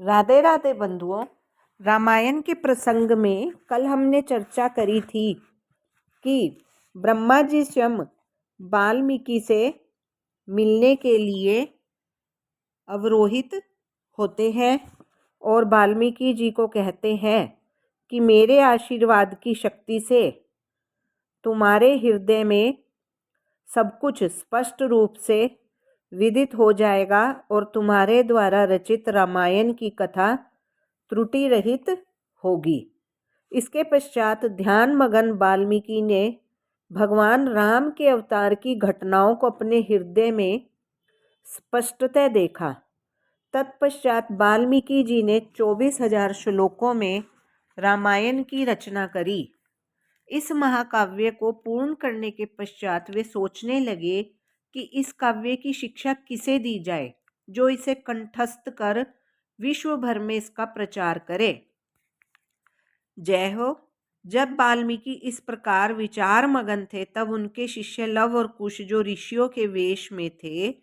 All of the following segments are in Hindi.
राधे राधे बंधुओं। रामायण के प्रसंग में कल हमने चर्चा करी थी कि ब्रह्मा जी स्वयं वाल्मीकि से मिलने के लिए अवरोहित होते हैं और वाल्मीकि जी को कहते हैं कि मेरे आशीर्वाद की शक्ति से तुम्हारे हृदय में सब कुछ स्पष्ट रूप से विदित हो जाएगा और तुम्हारे द्वारा रचित रामायण की कथा त्रुटि रहित होगी। इसके पश्चात ध्यान मगन वाल्मीकि ने भगवान राम के अवतार की घटनाओं को अपने हृदय में स्पष्टतः देखा। तत्पश्चात वाल्मीकि जी ने 24,000 श्लोकों में रामायण की रचना करी। इस महाकाव्य को पूर्ण करने के पश्चात वे सोचने लगे कि इस काव्य की शिक्षा किसे दी जाए जो इसे कंठस्थ कर विश्व भर में इसका प्रचार करे। जय हो। जब वाल्मीकि इस प्रकार विचार मगन थे तब उनके शिष्य लव और कुश जो ऋषियों के वेश में थे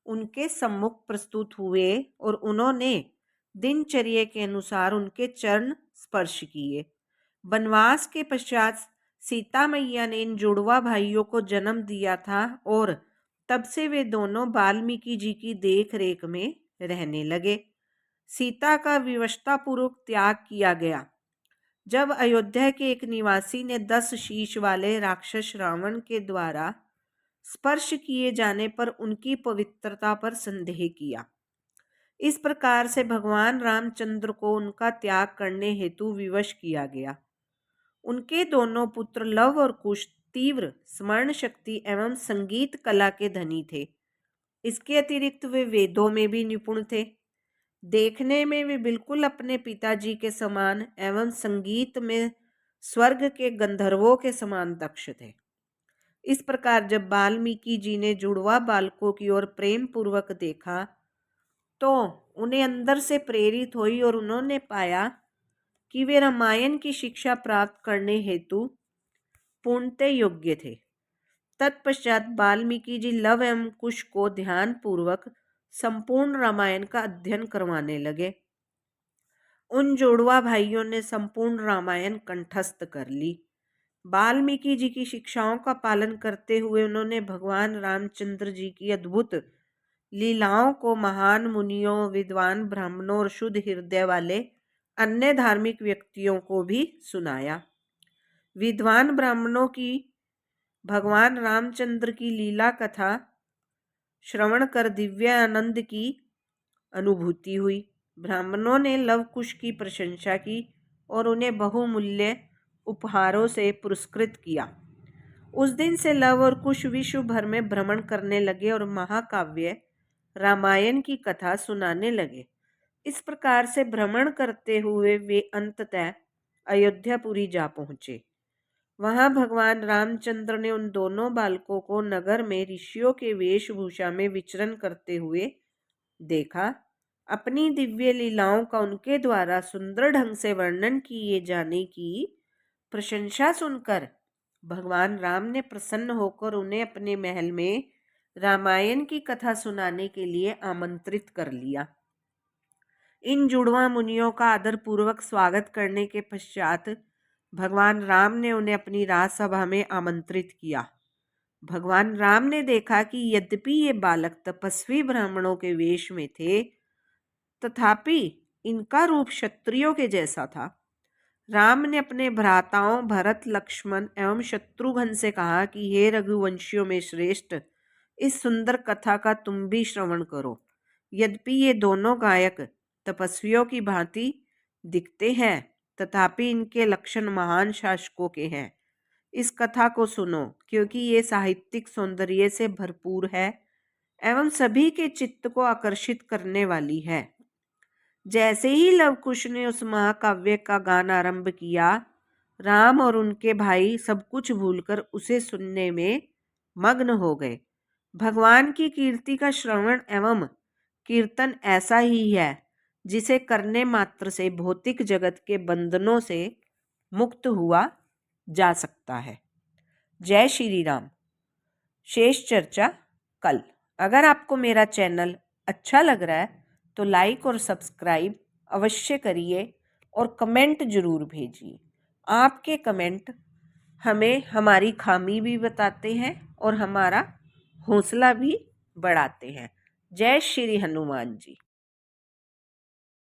उनके सम्मुख प्रस्तुत हुए और उन्होंने दिनचर्या के अनुसार उनके चरण स्पर्श किए। वनवास के पश्चात सीता मैया ने इन जुड़वा भाइयों को जन्म दिया था और तब से वे दोनों वाल्मीकि जी की देख रेख में रहने लगे। सीता का विवशतापूर्वक त्याग किया गया। जब अयोध्या के एक निवासी ने 10 शीश वाले राक्षस रावण के द्वारा स्पर्श किए जाने पर उनकी पवित्रता पर संदेह किया। इस प्रकार से भगवान रामचंद्र को उनका त्याग करने हेतु विवश किया गया। उनके दोनों पुत्र लव और कुश तीव्र स्मरण शक्ति एवं संगीत कला के धनी थे। इसके अतिरिक्त वे वेदों में भी निपुण थे। देखने में वे बिल्कुल अपने पिताजी के समान एवं संगीत में स्वर्ग के गंधर्वों के समान दक्ष थे। इस प्रकार जब वाल्मीकि जी ने जुड़वा बालकों की ओर प्रेम पूर्वक देखा तो उन्हें अंदर से प्रेरित हुई और उन्होंने पाया कि वे रामायण की शिक्षा प्राप्त करने हेतु पूर्णतः योग्य थे। तत्पश्चात वाल्मीकि जी लव एवं कुश को ध्यान पूर्वक संपूर्ण रामायण का अध्ययन करवाने लगे। उन जोड़वा भाइयों ने संपूर्ण रामायण कंठस्थ कर ली। वाल्मीकि जी की शिक्षाओं का पालन करते हुए उन्होंने भगवान रामचंद्र जी की अद्भुत लीलाओं को महान मुनियों, विद्वान ब्राह्मणों और शुद्ध हृदय वाले अन्य धार्मिक व्यक्तियों को भी सुनाया। विद्वान ब्राह्मणों की भगवान रामचंद्र की लीला कथा श्रवण कर दिव्य आनंद की अनुभूति हुई। ब्राह्मणों ने लव कुश की प्रशंसा की और उन्हें बहुमूल्य उपहारों से पुरस्कृत किया। उस दिन से लव और कुश विश्व भर में भ्रमण करने लगे और महाकाव्य रामायण की कथा सुनाने लगे। इस प्रकार से भ्रमण करते हुए वे अंततः अयोध्यापुरी जा पहुंचे। वहां भगवान रामचंद्र ने उन दोनों बालकों को नगर में ऋषियों के वेशभूषा में विचरण करते हुए देखा। अपनी दिव्य लीलाओं का उनके द्वारा सुंदर ढंग से वर्णन किए जाने की प्रशंसा सुनकर भगवान राम ने प्रसन्न होकर उन्हें अपने महल में रामायण की कथा सुनाने के लिए आमंत्रित कर लिया। इन जुड़वा मुनियों का आदरपूर्वक स्वागत करने के पश्चात भगवान राम ने उन्हें अपनी राजसभा में आमंत्रित किया। भगवान राम ने देखा कि यद्यपि ये बालक तपस्वी ब्राह्मणों के वेश में थे तथापि इनका रूप क्षत्रियों के जैसा था। राम ने अपने भ्राताओं भरत, लक्ष्मण एवं शत्रुघ्न से कहा कि हे रघुवंशियों में श्रेष्ठ, इस सुंदर कथा का तुम भी श्रवण करो। यद्यपि ये दोनों गायक तपस्वियों की भांति दिखते हैं तथापि इनके लक्षण महान शासकों के हैं। इस कथा को सुनो क्योंकि ये साहित्यिक सौंदर्य से भरपूर है एवं सभी के चित्त को आकर्षित करने वाली है। जैसे ही लवकुश ने उस महाकाव्य का गान आरंभ किया, राम और उनके भाई सब कुछ भूलकर उसे सुनने में मग्न हो गए। भगवान की कीर्ति का श्रवण एवं कीर्तन ऐसा ही है जिसे करने मात्र से भौतिक जगत के बंधनों से मुक्त हुआ जा सकता है। जय श्री राम। शेष चर्चा कल। अगर आपको मेरा चैनल अच्छा लग रहा है तो लाइक और सब्सक्राइब अवश्य करिए और कमेंट ज़रूर भेजिए। आपके कमेंट हमें हमारी खामी भी बताते हैं और हमारा हौसला भी बढ़ाते हैं। जय श्री हनुमान जी।